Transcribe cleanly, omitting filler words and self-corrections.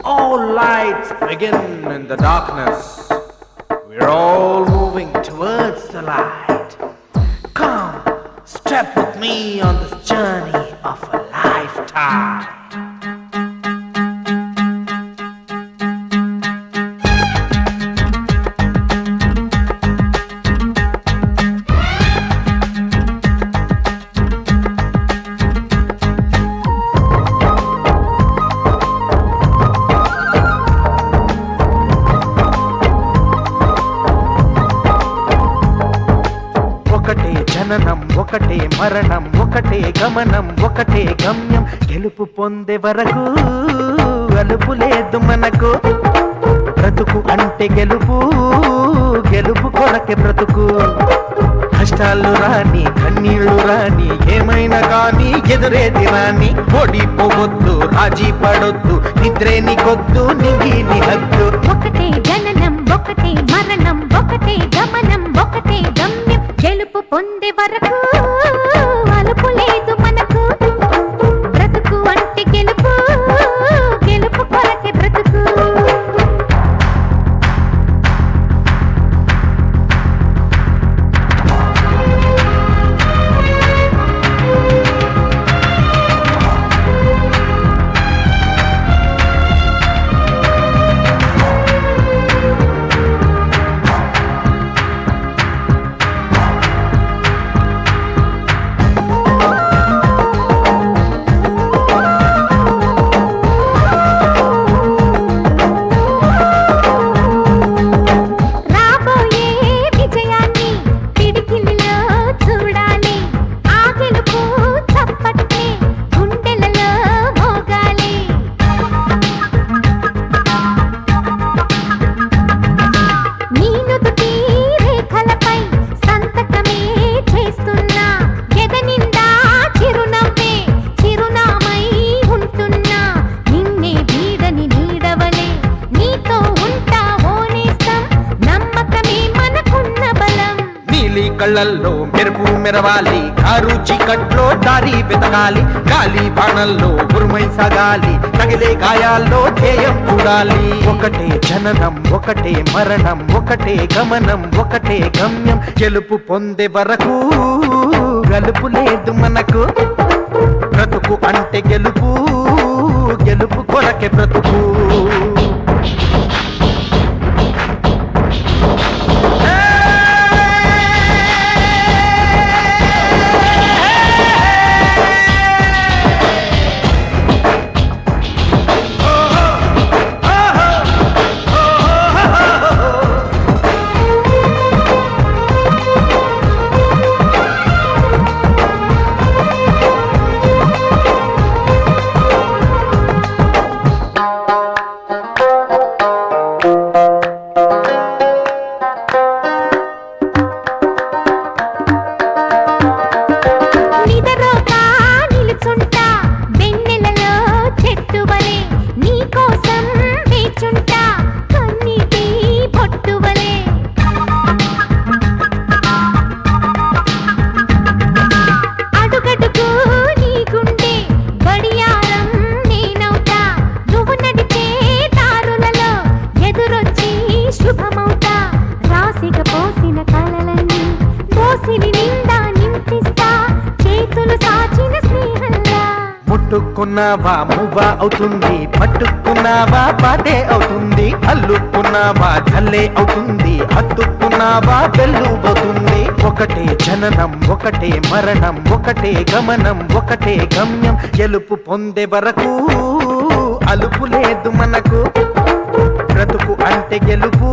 All lights begin in the darkness. We're all moving towards the light. Come, step with me on this journey of a lifetime. ఒకటే జననం ఒకటే మరణం ఒకటే గమనం ఒకటే గమ్యం గెలుపు పొందే వరకు అలుపు లేదు మనకు బ్రతుకు అంటే గెలుపు గెలుపు కొరకే బ్రతుకు కష్టాలు రాని కన్నీళ్లు రాని ఏమైనా కానీ ఎదురేది రాని ఓడిపోవద్దు రాజీ పడొద్దు నిద్రే నీకొద్దు నింగి నీ హద్దు ఒకటే జననం ఒకటే మరణం ఒకటే గమనం ఒకటే గమ్యం గెలుపు పొందే వరకు అలుపు లేదు మనకు బ్రతుకు అంటే గెలుపు గెలుపు కొరకే బ్రతుకు కళ్ళల్లో మెరుపు మెరవాలి కారు చీకట్లో దారి వెతకాలి గాలి బాణల్లో ఉరుమై సాగాలి తగిలే గాయాల్లో ధ్యేయం చూడాలి ఒకటే జననం ఒకటే మరణం ఒకటే గమనం ఒకటే గమ్యం గెలుపు పొందే వరకు గలుపు లేదు మనకు బ్రతుకు అంటే గెలుపు గెలుపు కొరకే బ్రతుకు ముట్టుకున్నావా మువ్వా అవుతుంది పట్టుకున్నావా పాటే అవుతుంది అల్లుకున్నావా జల్లే అవుతుంది హత్తుకున్నావా వెల్లుబోతుంది ఒకటే జననం ఒకటే మరణం ఒకటే గమనం ఒకటే గమ్యం గెలుపు పొందే వరకు అలుపు లేదు మనకు బ్రతుకు అంటే గెలుపు